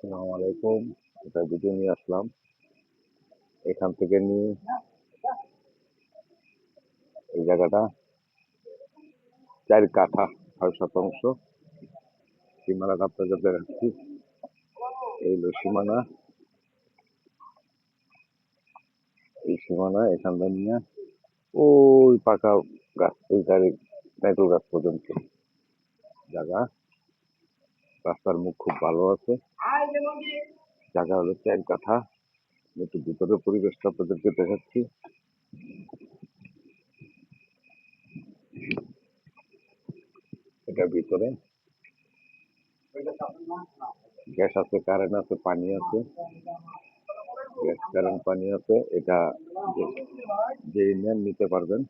আসসালামু আলাইকুম। একটা ভিডিও নিয়ে আসলাম। এখান থেকে নিয়ে এই জায়গাটা 4 কাঠা 6 শতাংশ সীমানাটা আপনাদের দেখাচ্ছি। এই হলো সীমানা। এই সীমানা এখানটা নিয়ে ওই পাকা গাছ, ওই গাড়ি নাইকল গাছ পর্যন্ত জায়গা। রাস্তার মুখ খুব ভালো আছে। জায়গা হলো 4 কাঠা। একটু ভিতরে পরিবেশটা আপনাদেরকে দেখাচ্ছি। এটা ভিতরে গ্যাস আছে, কারেন্ট আছে, পানি আছে। গ্যাস, কারেন্ট, পানি আছে। এটা যে নেন নিতে পারবেন।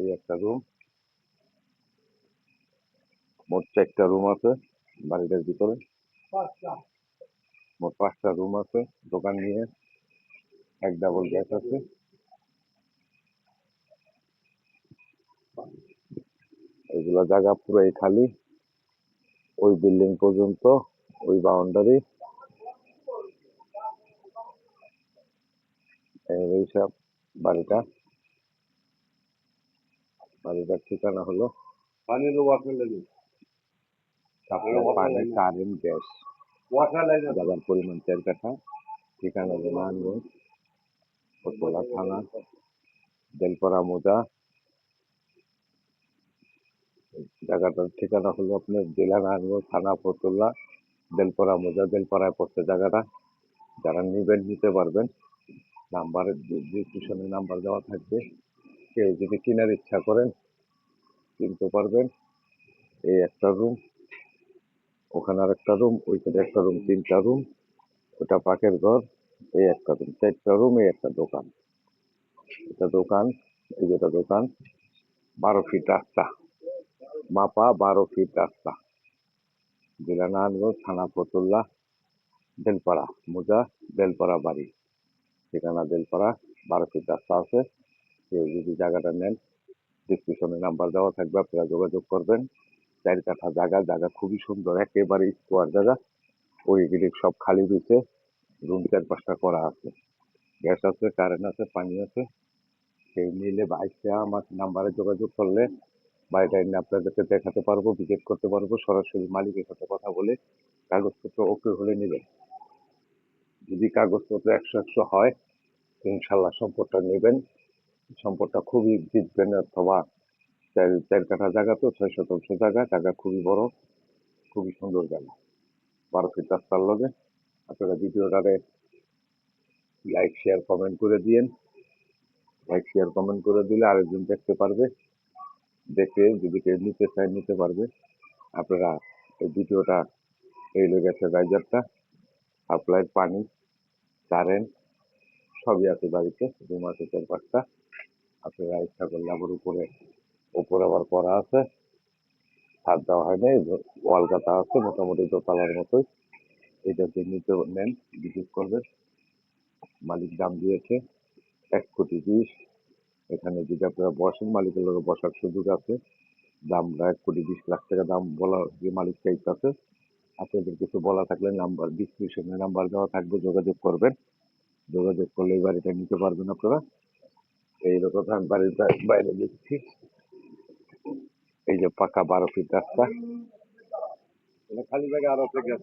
এই একটা রুম, মোট 4টা রুম আছে বাড়িটার ভিতরে। মোট 5টা রুম আছে। দোকান নিয়ে এক ডাবল গ্যাস আছে। এগুলা জায়গা পুরাই খালি। ওই বিল্ডিং পর্যন্ত, ওই বাউন্ডারি, এইসব বাড়িটা। বাড়িটার ঠিকানা হলো পানি, কারেন্ট, গ্যাস। জায়গার পরিমাণ 4 কাঠা। ঠিকানা হলো নারায়ণগঞ্জ, ফতুল্লা থানা, বেলপাড়া মোজা। জায়গাটার ঠিকানা হলো আপনার জেলা নারায়ণগঞ্জ, থানা ফতুল্লা, বেলপাড়া মোজা। বেলপাড়ায় পড়ছে জায়গাটা। যারা নিবেন নিতে পারবেন। নাম্বারের ডিসক্রিপশনে নাম্বার দেওয়া থাকবে। কেউ যদি কেনার ইচ্ছা করেন কিনতে পারবেন। এই একটা রুম, ওখানে আর একটা রুম, ওইখানে একটা রুম, 3টা রুম। ওটা পাকের ঘর। এই একটা রুম, 4টা রুম, এই একটা দোকান। এটা দোকান, এই যেটা দোকান। 12 ফিট রাস্তা, মাপা 12 ফিট রাস্তা। জেলা নারায়ণগঞ্জ, থানা ফতুল্লা, বেলপাড়া মোজা, বেলপাড়া বাড়ি। ঠিকানা বেলপাড়া। 12 ফিট রাস্তা আছে। কেউ যদি জায়গাটা নেন, ডিসক্রিপশনে নাম্বার দেওয়া থাকবে, আপনারা যোগাযোগ করবেন। 4 কাঠা জায়গা। জায়গা খুবই সুন্দর, একেবারে স্কোয়ার জায়গা। ওইগুলি সব খালি দিতে। রুম 4-5টা করা আছে। গ্যাস আছে, কারেন্ট আছে, পানি আছে। কেউ নিলে বাইকটা আমার নাম্বারে যোগাযোগ করলে বাড়িটা এনে আপনাদেরকে দেখাতে পারবো, ভিজিট করতে পারবো। সরাসরি মালিকের সাথে কথা বলে কাগজপত্র ওকে হলে নেবেন। যদি কাগজপত্র 100-100 হয়, ইনশাল্লাহ সম্পদটা নেবেন। সম্পদটা খুবই জিতবেন। অথবা 4 কাঠা জায়গা তো, 6 শতাংশ জায়গা। জায়গা খুবই বড়, খুবই সুন্দর জায়গা। 12 ফিট রাস্তার লগে। আপনারা ভিডিওটারে লাইক, শেয়ার, কমেন্ট করে দিয়েন। লাইক, শেয়ার, কমেন্ট করে দিলে আরেকজন দেখতে পারবে। দেখে যদি কেউ নিতে চায় নিতে পারবে। আপনারা এই ভিডিওটা, এই লেগেছে রাইজারটা, সাপ্লাই, পানি, কারেন্ট সবই আছে বাড়িতে। রুম আছে 4-5টা। আপনারা ইচ্ছা করলে আবার উপরে আবার করা আছে। ছাদ দেওয়া হয় নাই, ওয়াল কাটা আছে, মোটামুটি দোতলার মতোই। এটা যে নিতে নেন, ভিজিট করবেন। মালিক দাম দিয়েছে 1,20,00,000। এখানে যদি আপনারা বসেন, মালিকের লোক বসার সুযোগ আছে। দামটা 1,20,00,000 টাকা দাম বলা, যে মালিক চাইতেছে। আপনাদের কিছু বলা থাকলে নাম্বার ডিসক্রিপশনে নাম্বার দেওয়া থাকবে, যোগাযোগ করবেন। যোগাযোগ করলে এই বাড়িটা নিতে পারবেন আপনারা। এই কথা আমি বাড়ির বাইরে দেখছি। এই যে পাকা 12 ফিট রাস্তা। খালি জায়গা আর আছে গ্যাস।